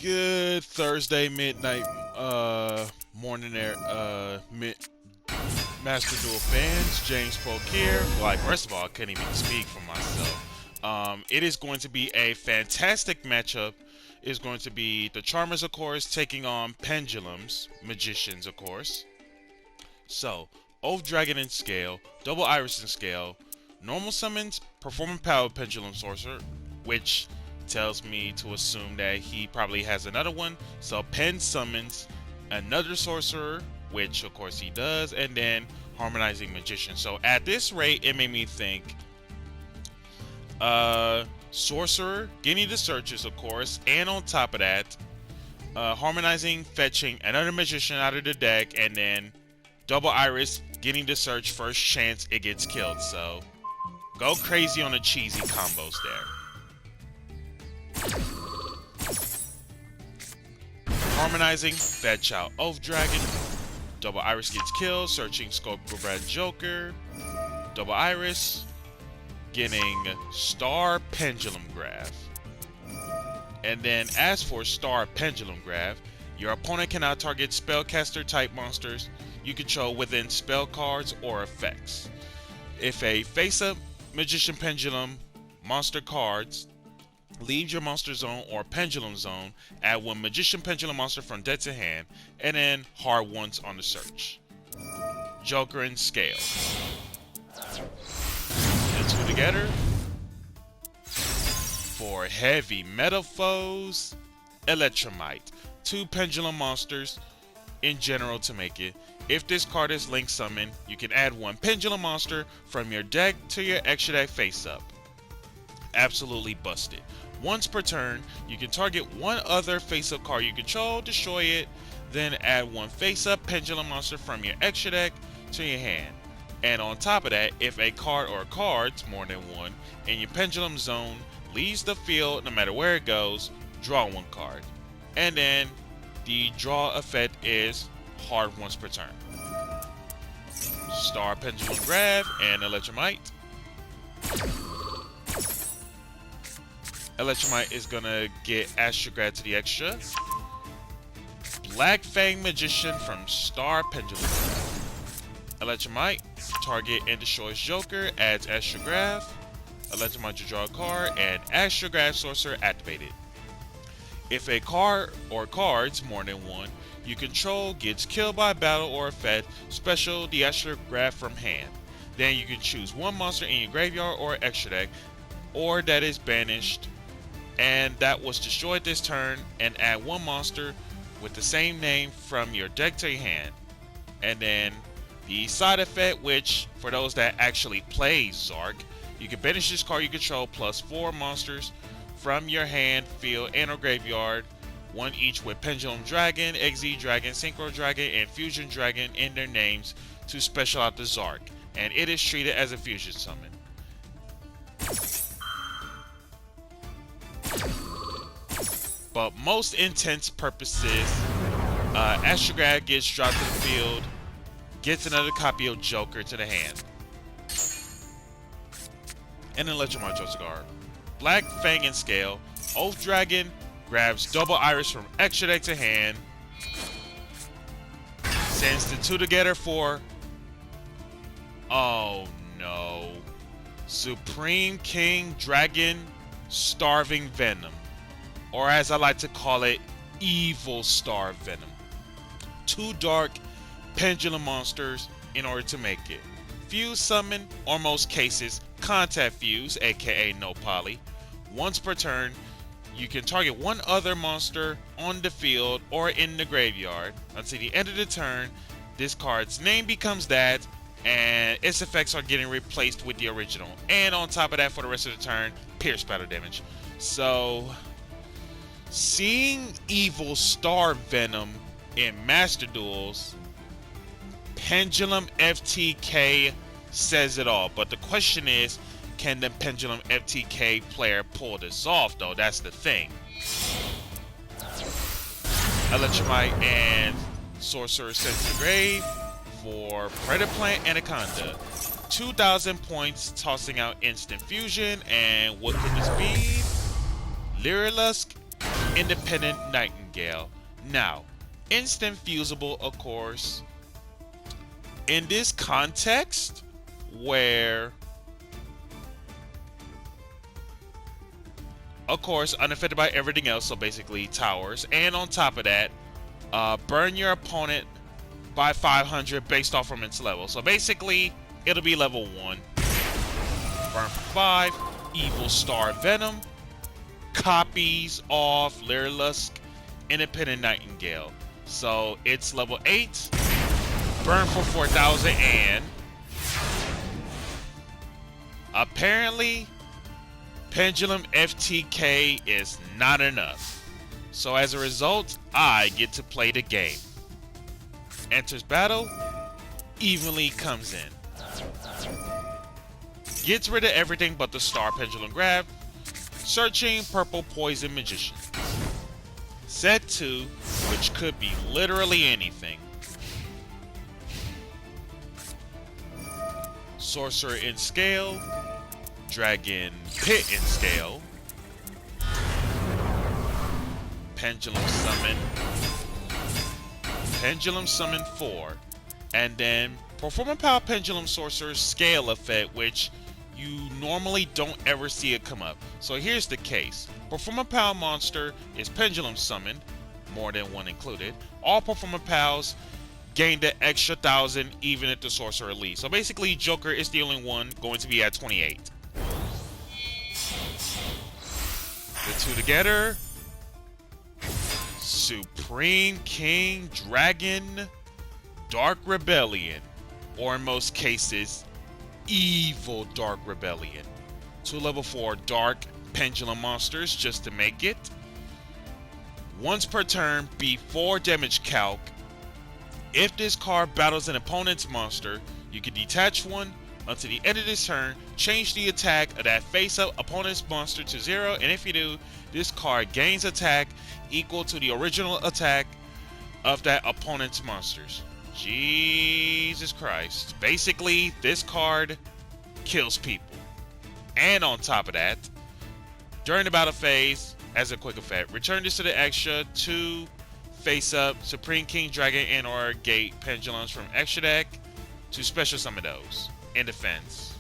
Good Thursday midnight morning there Master Duel fans. James Polk here. Like, first of all, I couldn't even speak for myself. It is going to be a fantastic matchup. It's going to be the Charmers, of course, taking on Pendulums Magicians, of course. So, Oath Dragon in scale, Double Iris in scale, normal summons, Performing Power Pendulum Sorcerer, which tells me to assume that he probably has another one. So Pen summons another sorcerer, which of course he does, and then Harmonizing Magician. So at this rate, it made me think sorcerer, getting the searches, of course, and on top of that, Harmonizing, fetching another magician out of the deck, and then Double Iris, getting the search first chance it gets killed. So go crazy on the cheesy combos there. Harmonizing, fetch out Oath Dragon, Double Iris gets killed, searching Scope Red Joker, Double Iris, getting Star Pendulum Graph. And then as for Star Pendulum Graph, your opponent cannot target spellcaster type monsters you control within spell cards or effects. If a face-up Magician Pendulum monster cards leave your monster zone or pendulum zone, add one Magician Pendulum monster from deck to hand, and then hard ones on the search. Joker in scale. The two together for heavy metal foes. Electromite. Two pendulum monsters in general to make it. If this card is link summoned, you can add one pendulum monster from your deck to your extra deck face up. Absolutely busted. Once per turn, you can target one other face-up card you control, destroy it, then add one face-up pendulum monster from your extra deck to your hand. And on top of that, if a card or cards, more than one, in your pendulum zone leaves the field no matter where it goes, draw one card. And then the draw effect is hard once per turn. Star Pendulum Graph and Electromite. Electromite is gonna get Astrograd to the extra. Black Fang Magician from Star Pendulum Graph. Electromite, target and destroys Joker, adds Astrograph. Electromite to draw a card, and Astrograph Sorcerer activated. If a card or cards, more than one, you control gets killed by battle or effect, special the Astrograph from hand. Then you can choose one monster in your graveyard or extra deck, or that is banished and that was destroyed this turn, and add one monster with the same name from your deck to your hand. And then the side effect, which for those that actually play Zark, you can banish this card you control plus 4 monsters from your hand, field, and or graveyard, one each with Pendulum Dragon, XZ Dragon, Synchro Dragon, and Fusion Dragon in their names to special out the Zark, and it is treated as a fusion summon. But most intents purposes, Astrograd gets dropped to the field, gets another copy of Joker to the hand, and then Electromite draws a card. Black Fang in scale, Oath Dragon grabs Double Iris from extra deck to hand, sends the two together for, oh no, Supreme King Dragon Starving Venom. Or as I like to call it, Evil Star Venom. 2 dark pendulum monsters in order to make it. Fuse summon, or most cases, contact fuse, aka no poly. Once per turn, you can target one other monster on the field or in the graveyard. Until the end of the turn, this card's name becomes that, and its effects are getting replaced with the original. And on top of that, for the rest of the turn, pierce battle damage. So seeing Evil Star Venom in Master Duels, Pendulum FTK says it all. But the question is, can the Pendulum FTK player pull this off though? That's the thing. Electromite and Sorcerer sent to the grave for Predator Plant Anaconda. 2,000 points, tossing out instant fusion. And what could this be? Lyrilusk Independent Nightingale. Now, instant fusible, of course. In this context, where, of course, unaffected by everything else, so basically towers, and on top of that, burn your opponent by 500 based off from its level. So basically, it'll be level 1. Burn for 5. Evil Star Venom. Copies of Lyrlusk Independent Nightingale. So it's level 8. Burn for 4,000, and apparently Pendulum FTK is not enough. So as a result, I get to play the game. Enters battle, evenly comes in. Gets rid of everything but the Star Pendulum Grab. Searching Purple Poison Magician. Set 2, which could be literally anything. Sorcerer in Scale. Dragon Pit in Scale. Pendulum Summon. Pendulum Summon 4. And then Performance Power Pendulum Sorcerer Scale Effect, which you normally don't ever see it come up. So here's the case. Performance Power monster is Pendulum Summoned, more than one included. All Performance Powers gain the extra 1,000 even if the Sorcerer leaves. So basically Joker is the only one going to be at 28. The two together. Supreme King Dragon Dark Rebellion, or in most cases Evil Dark Rebellion. 2 level 4 Dark Pendulum monsters just to make it. Once per turn, before damage calc, if this card battles an opponent's monster, you can detach one until the end of this turn, change the attack of that face-up opponent's monster to 0, and if you do, this card gains attack equal to the original attack of that opponent's monsters. Jesus Christ. Basically, this card kills people. And on top of that, during the battle phase, as a quick effect, return this to the extra 2 face-up Supreme King Dragon and or Gate Pendulums from extra deck to special summon those in defense.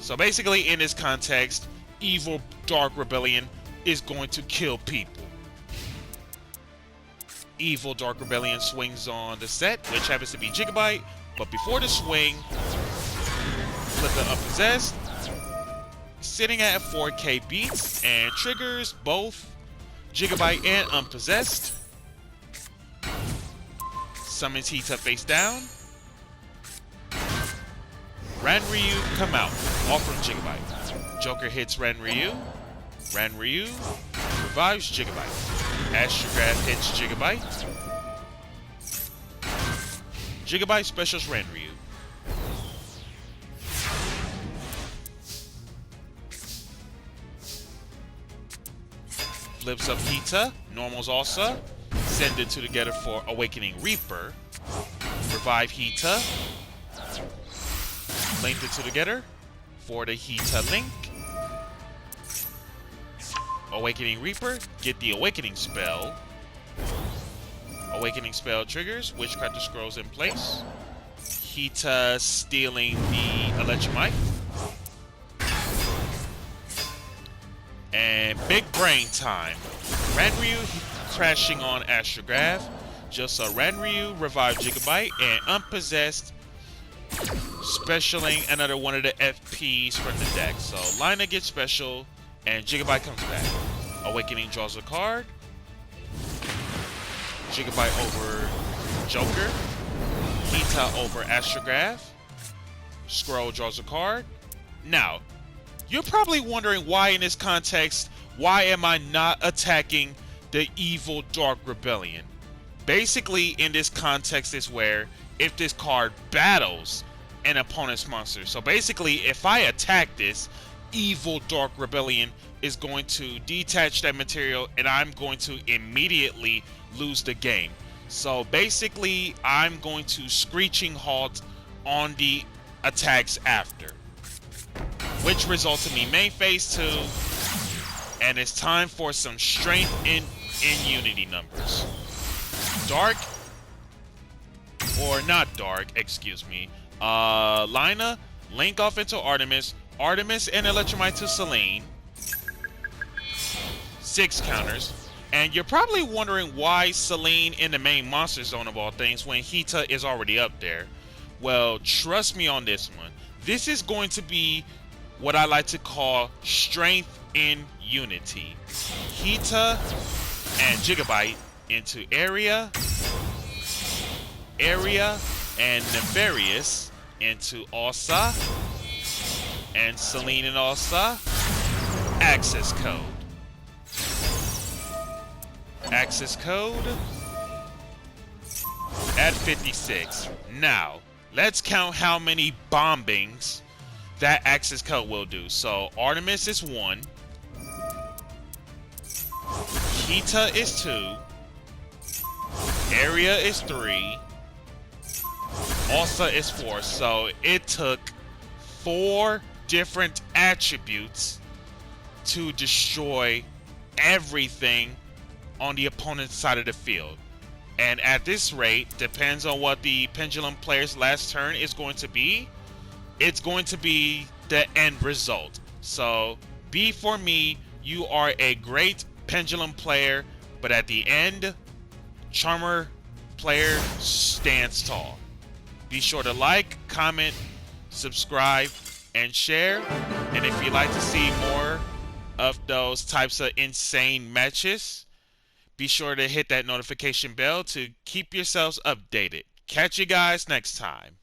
So basically, in this context, Evil Dark Rebellion is going to kill people. Evil Dark Rebellion swings on the set, which happens to be Gigabyte, but before the swing, flip the Unpossessed, sitting at 4K beats, and triggers both Gigabyte and Unpossessed. Summons Hita face down. Ranryu come out, all from Gigabyte. Joker hits Ranryu. Ranryu revives Gigabyte. Astrograph hits Gigabyte. Gigabyte specials Ranryu. Flips up Hita, normals also. Send it to together for Awakening Reaper. Revive Hita. Link it to together for the Hita link. Awakening Reaper, get the Awakening spell. Awakening spell triggers, Witchcraft Scrolls in place. Hita stealing the Electromite. And big brain time. Ranryu crashing on Astrograph. Just so Ranryu revive Gigabyte and Unpossessed, specialing another one of the FPs from the deck. So Lina gets special and Gigabyte comes back. Awakening draws a card. Gigabyte over Joker. Hita over Astrograph. Scroll draws a card. Now, you're probably wondering why in this context, why am I not attacking the Evil Dark Rebellion? Basically, in this context is where if this card battles an opponent's monster. So basically, if I attack this, Evil Dark Rebellion is going to detach that material and I'm going to immediately lose the game. So basically, I'm going to screeching halt on the attacks after, which results in me main phase 2, and it's time for some strength in in Unity numbers. Dark, or not Dark, excuse me. Lina, link off into Artemis. Artemis and Electromite to Selene. 6 counters. And you're probably wondering why Selene in the main monster zone of all things when Hita is already up there. Well, trust me on this one. This is going to be what I like to call strength in unity. Hita and Gigabyte into Area, and Nefarious into Alsa, and Selene and Alsa. Access code. Access code at 56. Now, let's count how many bombings that access code will do. So, Artemis is 1. Hita is 2. Area is 3. Alsa is 4. So, it took 4 different attributes to destroy everything on the opponent's side of the field. And at this rate, depends on what the Pendulum player's last turn is going to be. It's going to be the end result. So, B for me, you are a great Pendulum player, but at the end, Charmer player stands tall. Be sure to like, comment, subscribe, and share. And if you'd like to see more of those types of insane matches, be sure to hit that notification bell to keep yourselves updated. Catch you guys next time.